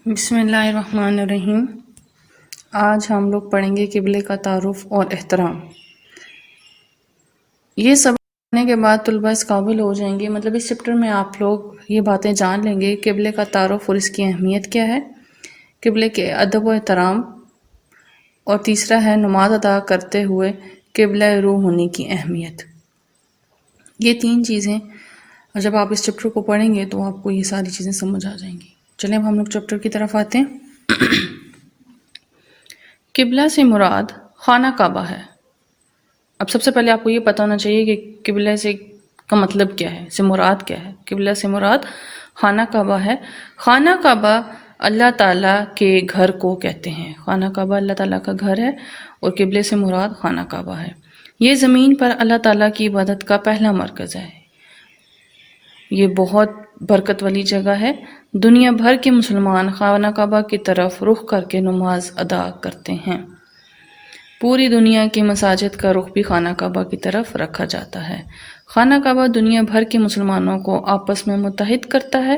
بسم اللہ الرحمن الرحیم۔ آج ہم لوگ پڑھیں گے قبلے کا تعارف اور احترام۔ یہ سبق پڑھنے کے بعد طلبہ اس قابل ہو جائیں گے، مطلب اس چیپٹر میں آپ لوگ یہ باتیں جان لیں گے، قبلے کا تعارف اور اس کی اہمیت کیا ہے، قبلے کے ادب و احترام، اور تیسرا ہے نماز ادا کرتے ہوئے قبلہ روح ہونے کی اہمیت۔ یہ تین چیزیں اور جب آپ اس چیپٹر کو پڑھیں گے تو آپ کو یہ ساری چیزیں سمجھ آ جائیں گی۔ چلیں اب ہم لوگ چیپٹر کی طرف آتے ہیں۔ قبلہ سے مراد خانہ کعبہ ہے۔ اب سب سے پہلے آپ کو یہ پتہ ہونا چاہیے کہ قبلہ سے کا مطلب کیا ہے، سے مراد کیا ہے۔ قبلہ سے مراد خانہ کعبہ ہے۔ خانہ کعبہ اللہ تعالیٰ کے گھر کو کہتے ہیں۔ خانہ کعبہ اللہ تعالیٰ کا گھر ہے اور قبلے سے مراد خانہ کعبہ ہے۔ یہ زمین پر اللہ تعالیٰ کی عبادت کا پہلا مرکز ہے۔ یہ بہت برکت والی جگہ ہے۔ دنیا بھر کے مسلمان خانہ کعبہ کی طرف رخ کر کے نماز ادا کرتے ہیں۔ پوری دنیا کی مساجد کا رخ بھی خانہ کعبہ کی طرف رکھا جاتا ہے۔ خانہ کعبہ دنیا بھر کے مسلمانوں کو آپس میں متحد کرتا ہے۔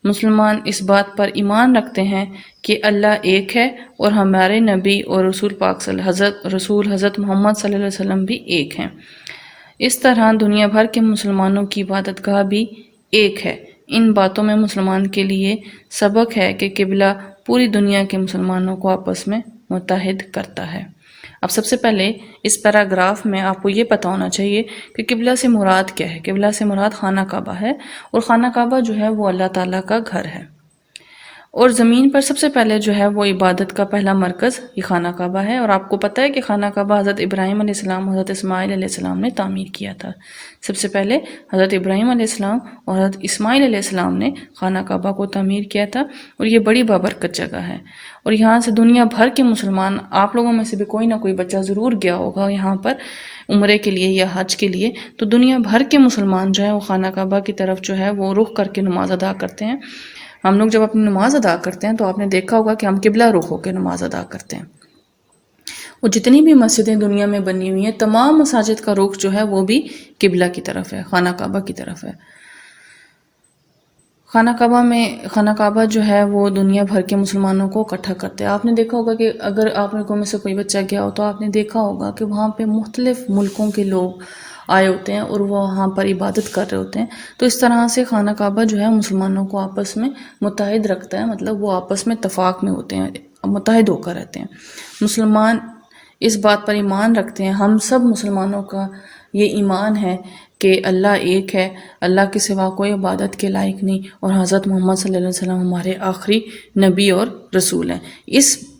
مسلمان اس بات پر ایمان رکھتے ہیں کہ اللہ ایک ہے اور ہمارے نبی اور رسول پاک حضرت محمد صلی اللہ علیہ وسلم بھی ایک ہیں۔ اس طرح دنیا بھر کے مسلمانوں کی عبادت گاہ بھی ایک ہے۔ ان باتوں میں مسلمان کے لیے سبق ہے کہ قبلہ پوری دنیا کے مسلمانوں کو آپس میں متحد کرتا ہے۔ اب سب سے پہلے اس پیراگراف میں آپ کو یہ پتہ ہونا چاہیے کہ قبلہ سے مراد کیا ہے۔ قبلہ سے مراد خانہ کعبہ ہے اور خانہ کعبہ جو ہے وہ اللہ تعالیٰ کا گھر ہے، اور زمین پر سب سے پہلے جو ہے وہ عبادت کا پہلا مرکز یہ خانہ کعبہ ہے۔ اور آپ کو پتہ ہے کہ خانہ کعبہ حضرت ابراہیم علیہ السلام، حضرت اسماعیل علیہ السلام نے تعمیر کیا تھا۔ سب سے پہلے حضرت ابراہیم علیہ السلام اور حضرت اسماعیل علیہ السلام نے خانہ کعبہ کو تعمیر کیا تھا، اور یہ بڑی بابرکت جگہ ہے۔ اور یہاں سے دنیا بھر کے مسلمان، آپ لوگوں میں سے بھی کوئی نہ کوئی بچہ ضرور گیا ہوگا یہاں پر عمرے کے لیے یا حج کے لیے، تو دنیا بھر کے مسلمان جو ہے وہ خانہ کعبہ کی طرف جو ہے وہ رخ کر کے نماز ادا کرتے ہیں۔ ہم لوگ جب اپنی نماز ادا کرتے ہیں تو آپ نے دیکھا ہوگا کہ ہم قبلہ رخ ہو کے نماز ادا کرتے ہیں۔ اور جتنی بھی مسجدیں دنیا میں بنی ہوئی ہیں، تمام مساجد کا رخ جو ہے وہ بھی قبلہ کی طرف ہے، خانہ کعبہ کی طرف ہے۔ خانہ کعبہ جو ہے وہ دنیا بھر کے مسلمانوں کو اکٹھا کرتے ہیں۔ آپ نے دیکھا ہوگا کہ اگر آپ لوگوں میں سے کوئی بچہ گیا ہو تو آپ نے دیکھا ہوگا کہ وہاں پہ مختلف ملکوں کے لوگ آئے ہوتے ہیں اور وہ وہاں پر عبادت کر رہے ہوتے ہیں۔ تو اس طرح سے خانہ کعبہ جو ہے مسلمانوں کو آپس میں متحد رکھتا ہے، مطلب وہ آپس میں اتفاق میں ہوتے ہیں، متحد ہو کر رہتے ہیں۔ مسلمان اس بات پر ایمان رکھتے ہیں، ہم سب مسلمانوں کا یہ ایمان ہے کہ اللہ ایک ہے، اللہ کے سوا کوئی عبادت کے لائق نہیں، اور حضرت محمد صلی اللہ علیہ وسلم ہمارے آخری نبی اور رسول ہیں۔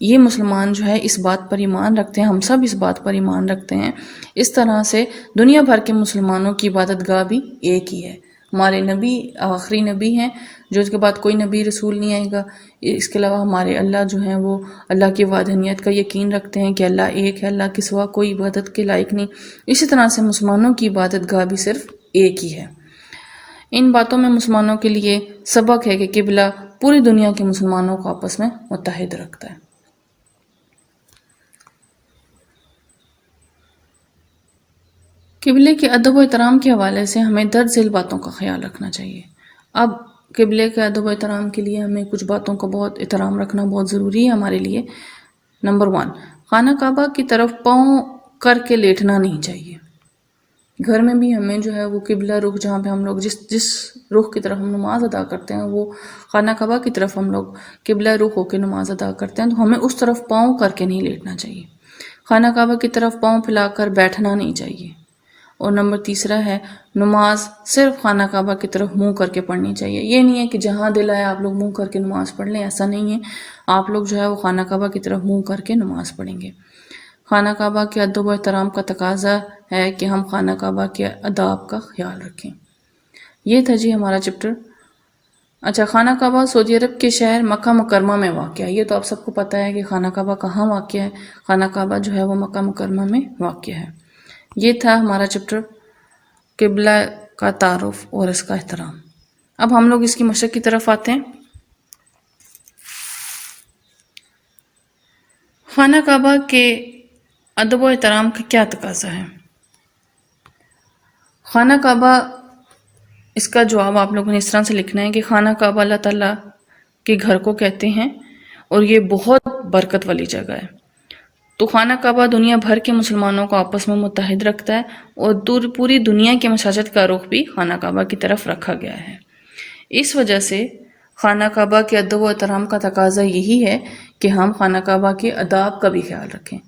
یہ مسلمان جو ہے اس بات پر ایمان رکھتے ہیں، ہم سب اس بات پر ایمان رکھتے ہیں۔ اس طرح سے دنیا بھر کے مسلمانوں کی عبادت گاہ بھی ایک ہی ہے۔ ہمارے نبی آخری نبی ہیں، جو اس کے بعد کوئی نبی رسول نہیں آئے گا۔ اس کے علاوہ ہمارے اللہ جو ہیں وہ اللہ کی وحدانیت کا یقین رکھتے ہیں کہ اللہ ایک ہے، اللہ کے سوا کوئی عبادت کے لائق نہیں۔ اسی طرح سے مسلمانوں کی عبادت گاہ بھی صرف ایک ہی ہے۔ ان باتوں میں مسلمانوں کے لیے سبق ہے کہ قبلہ پوری دنیا کے مسلمانوں کو آپس میں متحد رکھتا ہے۔ قبلے کے ادب و احترام کے حوالے سے ہمیں درج ذیل باتوں کا خیال رکھنا چاہیے۔ اب قبلے کے ادب و احترام کے لیے ہمیں کچھ باتوں کا بہت احترام رکھنا بہت ضروری ہے ہمارے لیے۔ نمبر 1، خانہ کعبہ کی طرف پاؤں کر کے لیٹنا نہیں چاہیے۔ گھر میں بھی ہمیں جو ہے وہ قبلہ رخ، جہاں پہ ہم لوگ جس رخ کی طرف ہم نماز ادا کرتے ہیں، وہ خانہ کعبہ کی طرف ہم لوگ قبلہ رخ ہو کے نماز ادا کرتے ہیں، تو ہمیں اس طرف پاؤں کر کے نہیں لیٹنا چاہیے۔ خانہ کعبہ کی طرف پاؤں پھیلا کر بیٹھنا نہیں چاہیے۔ اور نمبر 3 ہے، نماز صرف خانہ کعبہ کی طرف منہ کر کے پڑھنی چاہیے۔ یہ نہیں ہے کہ جہاں دل آئے آپ لوگ منہ کر کے نماز پڑھ لیں، ایسا نہیں ہے۔ آپ لوگ جو ہے وہ خانہ کعبہ کی طرف منہ کر کے نماز پڑھیں گے۔ خانہ کعبہ کے ادب و احترام کا تقاضا ہے کہ ہم خانہ کعبہ کے آداب کا خیال رکھیں۔ یہ تھا جی ہمارا چیپٹر۔ اچھا، خانہ کعبہ سعودی عرب کے شہر مکہ مکرمہ میں واقع ہے۔ یہ تو آپ سب کو پتہ ہے کہ خانہ کعبہ کہاں واقع ہے۔ خانہ کعبہ جو ہے وہ مکہ مکرمہ میں واقع ہے۔ یہ تھا ہمارا چیپٹر قبلہ کا تعارف اور اس کا احترام۔ اب ہم لوگ اس کی مشق کی طرف آتے ہیں۔ خانہ کعبہ کے ادب و احترام کا کیا تقاضا ہے؟ خانہ کعبہ، اس کا جواب آپ لوگوں نے اس طرح سے لکھنا ہے کہ خانہ کعبہ اللہ تعالیٰ کے گھر کو کہتے ہیں اور یہ بہت برکت والی جگہ ہے۔ تو خانہ کعبہ دنیا بھر کے مسلمانوں کو آپس میں متحد رکھتا ہے اور پوری دنیا کے مساجد کا رخ بھی خانہ کعبہ کی طرف رکھا گیا ہے۔ اس وجہ سے خانہ کعبہ کے ادب و احترام کا تقاضا یہی ہے کہ ہم خانہ کعبہ کے آداب کا بھی خیال رکھیں۔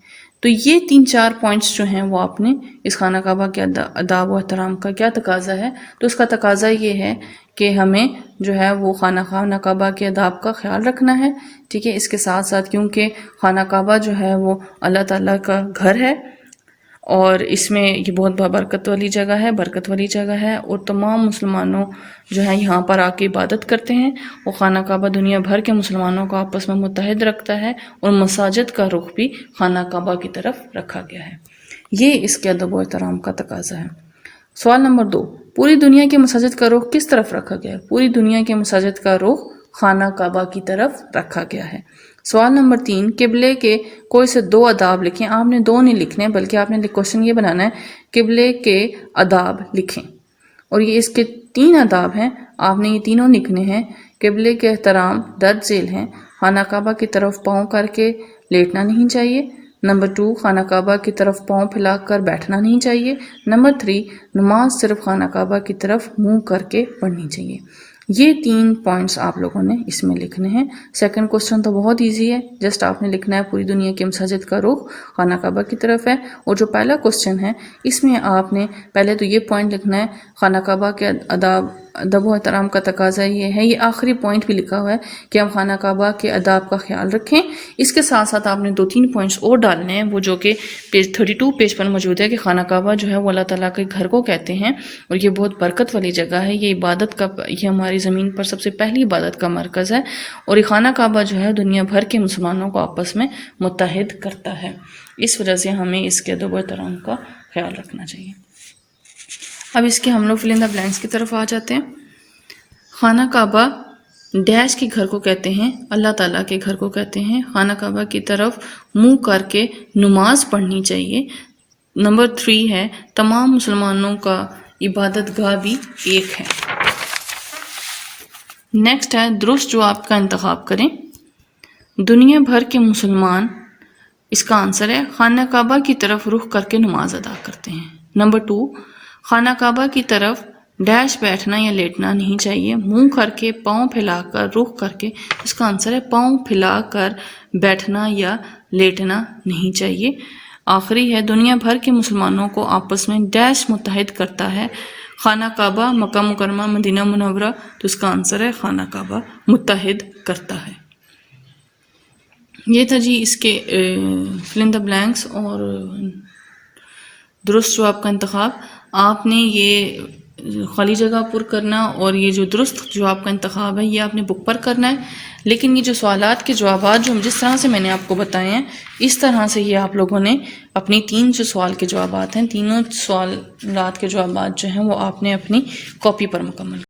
تو یہ 3-4 پوائنٹس جو ہیں وہ آپ نے اس خانہ کعبہ کے آداب و احترام کا کیا تقاضا ہے، تو اس کا تقاضا یہ ہے کہ ہمیں جو ہے وہ خانہ کعبہ کے آداب کا خیال رکھنا ہے، ٹھیک ہے۔ اس کے ساتھ ساتھ کیونکہ خانہ کعبہ جو ہے وہ اللہ تعالیٰ کا گھر ہے اور اس میں یہ بہت برکت والی جگہ ہے اور تمام مسلمانوں جو ہیں یہاں پر آ کے عبادت کرتے ہیں۔ وہ خانہ کعبہ دنیا بھر کے مسلمانوں کو آپس میں متحد رکھتا ہے اور مساجد کا رخ بھی خانہ کعبہ کی طرف رکھا گیا ہے۔ یہ اس کے ادب و احترام کا تقاضا ہے۔ سوال نمبر 2، پوری دنیا کے مساجد کا رخ کس طرف رکھا گیا ہے؟ پوری دنیا کے مساجد کا رخ خانہ کعبہ کی طرف رکھا گیا ہے۔ سوال نمبر 3، قبلے کے کوئی سے 2 آداب لکھیں۔ آپ نے 2 نہیں لکھنے بلکہ آپ نے کوشچن یہ بنانا ہے قبلے کے آداب لکھیں، اور یہ اس کے 3 آداب ہیں، آپ نے یہ تینوں لکھنے ہیں۔ قبلے کے احترام درج ذیل ہیں۔ خانہ کعبہ کی طرف پاؤں کر کے لیٹنا نہیں چاہیے۔ نمبر 2، خانہ کعبہ کی طرف پاؤں پھیلا کر بیٹھنا نہیں چاہیے۔ نمبر 3، نماز صرف خانہ کعبہ کی طرف منہ کر کے پڑھنی چاہیے۔ یہ 3 پوائنٹس آپ لوگوں نے اس میں لکھنے ہیں۔ سیکنڈ کوسچن تو بہت ایزی ہے، جسٹ آپ نے لکھنا ہے پوری دنیا کے مساجد کا رخ خانہ کعبہ کی طرف ہے، اور جو پہلا کوسچن ہے اس میں آپ نے پہلے تو یہ پوائنٹ لکھنا ہے خانہ کعبہ کے ادب و احترام کا تقاضا یہ ہے، یہ آخری پوائنٹ بھی لکھا ہوا ہے کہ ہم خانہ کعبہ کے آداب کا خیال رکھیں۔ اس کے ساتھ ساتھ آپ نے 2-3 پوائنٹس اور ڈالنے ہیں، وہ جو کہ پیج 32 پیج پر موجود ہے، کہ خانہ کعبہ جو ہے وہ اللہ تعالیٰ کے گھر کو کہتے ہیں اور یہ بہت برکت والی جگہ ہے، یہ عبادت کا، یہ ہماری زمین پر سب سے پہلی عبادت کا مرکز ہے، اور یہ خانہ کعبہ جو ہے دنیا بھر کے مسلمانوں کو آپس میں متحد کرتا ہے۔ اس وجہ سے ہمیں اس کے ادب و احترام کا خیال رکھنا چاہیے۔ اب اس کے ہم لوگ فل ان دا بلینکس کی طرف آ جاتے ہیں۔ خانہ کعبہ ڈیش کے گھر کو کہتے ہیں، اللہ تعالیٰ کے گھر کو کہتے ہیں۔ خانہ کعبہ کی طرف منہ کر کے نماز پڑھنی چاہیے۔ نمبر 3 ہے تمام مسلمانوں کا عبادت گاہ بھی ایک ہے۔ نیکسٹ ہے درست جواب کا انتخاب کریں۔ دنیا بھر کے مسلمان، اس کا آنسر ہے خانہ کعبہ کی طرف رخ کر کے نماز ادا کرتے ہیں۔ نمبر 2، خانہ کعبہ کی طرف ڈیش بیٹھنا یا لیٹنا نہیں چاہیے، منہ کر کے پاؤں پھیلا کر رخ کر کے، اس کا آنسر ہے پاؤں پھیلا کر بیٹھنا یا لیٹنا نہیں چاہیے۔ آخری ہے دنیا بھر کے مسلمانوں کو آپس میں ڈیش متحد کرتا ہے، خانہ کعبہ مکہ مکرمہ مدینہ منورہ، تو اس کا آنسر ہے خانہ کعبہ متحد کرتا ہے۔ یہ تھا جی اس کے فل ان دا بلینکس اور درست جواب کا انتخاب۔ آپ نے یہ خالی جگہ پر کرنا اور یہ جو درست جواب کا انتخاب ہے یہ آپ نے بک پر کرنا ہے، لیکن یہ جو سوالات کے جوابات جو جس طرح سے میں نے آپ کو بتائے ہیں اس طرح سے یہ آپ لوگوں نے اپنی 3 جو سوال کے جوابات ہیں، تینوں سوالات کے جوابات جو ہیں وہ آپ نے اپنی کاپی پر مکمل